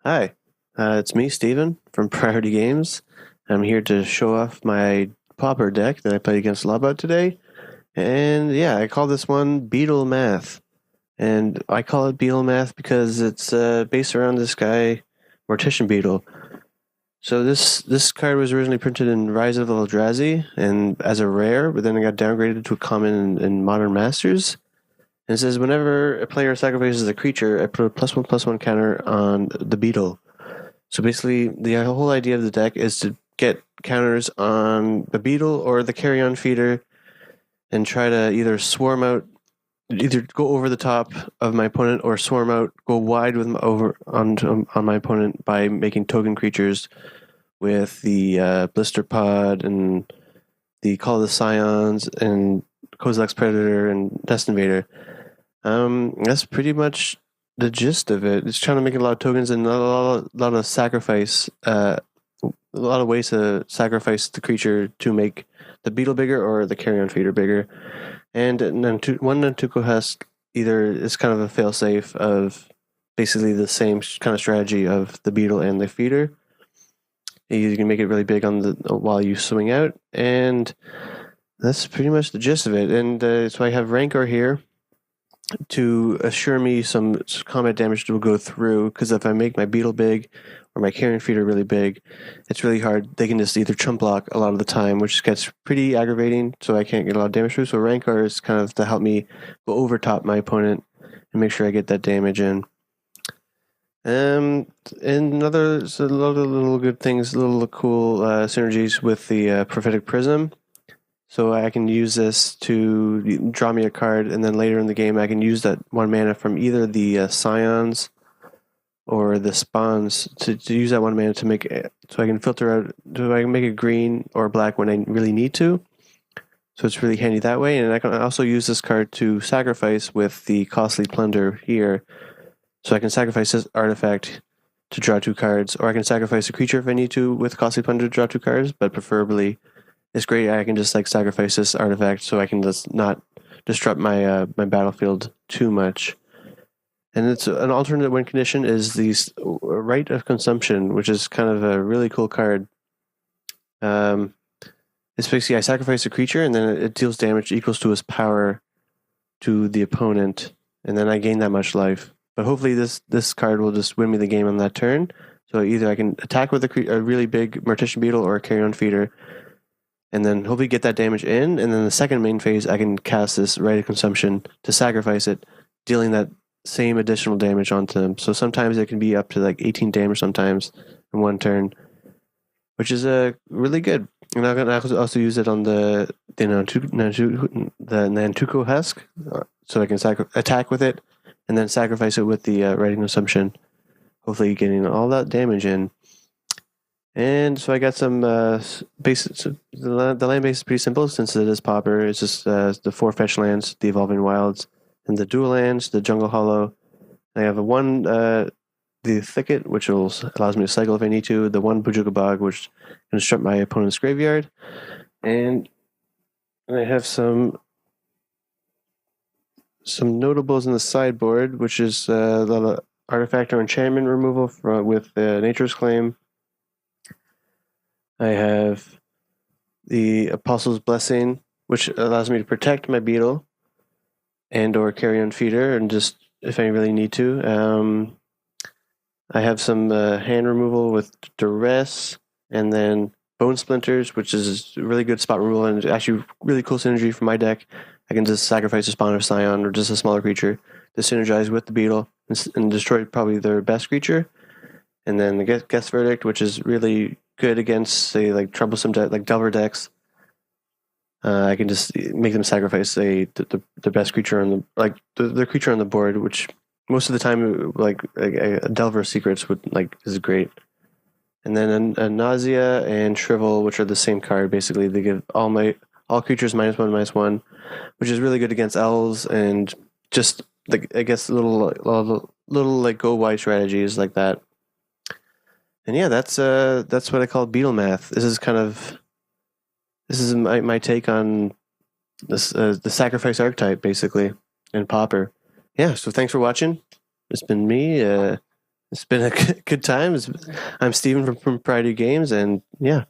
Hi, it's me, Steven, from Priority Games. I'm here to show off my Pauper deck that I played against Laba today. And yeah, I call this one Beetle Math. And I call it Beetle Math because it's based around this guy, Mortician Beetle. So this card was originally printed in Rise of the Eldrazi and as a rare, but then it got downgraded to a common in Modern Masters. And it says whenever a player sacrifices a creature, I put a +1/+1 counter on the Beetle. So basically, the whole idea of the deck is to get counters on the Beetle or the Carrion Feeder and try to either swarm out, either go over the top of my opponent or swarm out, go wide with over on my opponent by making token creatures with the Blister Pod and the Call of the Scions and Kozilek's Predator and Nest Invader. That's pretty much the gist of it. It's trying to make a lot of tokens and a lot of sacrifice, a lot of ways to sacrifice the creature to make the Beetle bigger or the Carrion Feeder bigger. And one Nantuko Husk either is kind of a failsafe of basically the same kind of strategy of the Beetle and the Feeder. You can make it really big on the while you swing out, and that's pretty much the gist of it. And so I have Rancor here to assure me some combat damage will go through, because if I make my Beetle big or my Carrion Feeder really big, it's really hard. They can just either chump block a lot of the time, which gets pretty aggravating, so I can't get a lot of damage through. So Rancor is kind of to help me go over top my opponent and make sure I get that damage in. And so a lot of little good things, little cool synergies with the Prophetic Prism. So I can use this to draw me a card, and then later in the game I can use that 1 mana from either the Scions or the Spawns to use that 1 mana to make it, so I can filter out, so I can make it green or black when I really need to. So it's really handy that way, and I can also use this card to sacrifice with the Costly Plunder here. So I can sacrifice this artifact to draw 2 cards, or I can sacrifice a creature if I need to with Costly Plunder to draw 2 cards, but preferably it's great. I can just sacrifice this artifact so I can just not disrupt my my battlefield too much. And it's an alternate win condition is the Rite of Consumption, which is kind of a really cool card. It's basically I sacrifice a creature and then it deals damage equals to its power to the opponent, and then I gain that much life. But hopefully this card will just win me the game on that turn. So either I can attack with a really big Mortician Beetle or a Carrion Feeder, and then hopefully get that damage in, and then the second main phase I can cast this Rite of Consumption to sacrifice it, dealing that same additional damage onto them. So sometimes it can be up to like 18 damage sometimes in one turn, which is really good. And I'm gonna also use it on the Nantuko Husk, so I can attack with it, and then sacrifice it with the Rite of Consumption, hopefully getting all that damage in. And so I got some basics. The land base is pretty simple since it is Pauper. It's just the 4 fetch lands, the Evolving Wilds, and the dual lands, the Jungle Hollow. I have the Thicket, which allows me to cycle if I need to. The 1 Bujuka Bog, which can disrupt my opponent's graveyard. And I have some notables in the sideboard, which is the artifact or enchantment removal with Nature's Claim. I have the Apostle's Blessing, which allows me to protect my Beetle and or Carrion Feeder, and just if I really need to. I have some hand removal with Duress, and then Bone Splinters, which is really good spot removal and actually really cool synergy for my deck. I can just sacrifice a Spawn of Scion or just a smaller creature to synergize with the Beetle and destroy probably their best creature. And then the Guest Verdict, which is really good against, say, like troublesome like Delver decks. I can just make them sacrifice, say, the best creature on the creature on the board, which most of the time, like a Delver Secrets is great. And then a Nausea and Shrivel, which are the same card. Basically, they give all creatures -1/-1, which is really good against elves and just I guess little like go wide strategies like that. And yeah, that's what I call Beetle Math. This is my take on this the sacrifice archetype basically in Pauper. Yeah, so thanks for watching. It's been me. It's been a good time. I'm Steven from Priority Games, and yeah,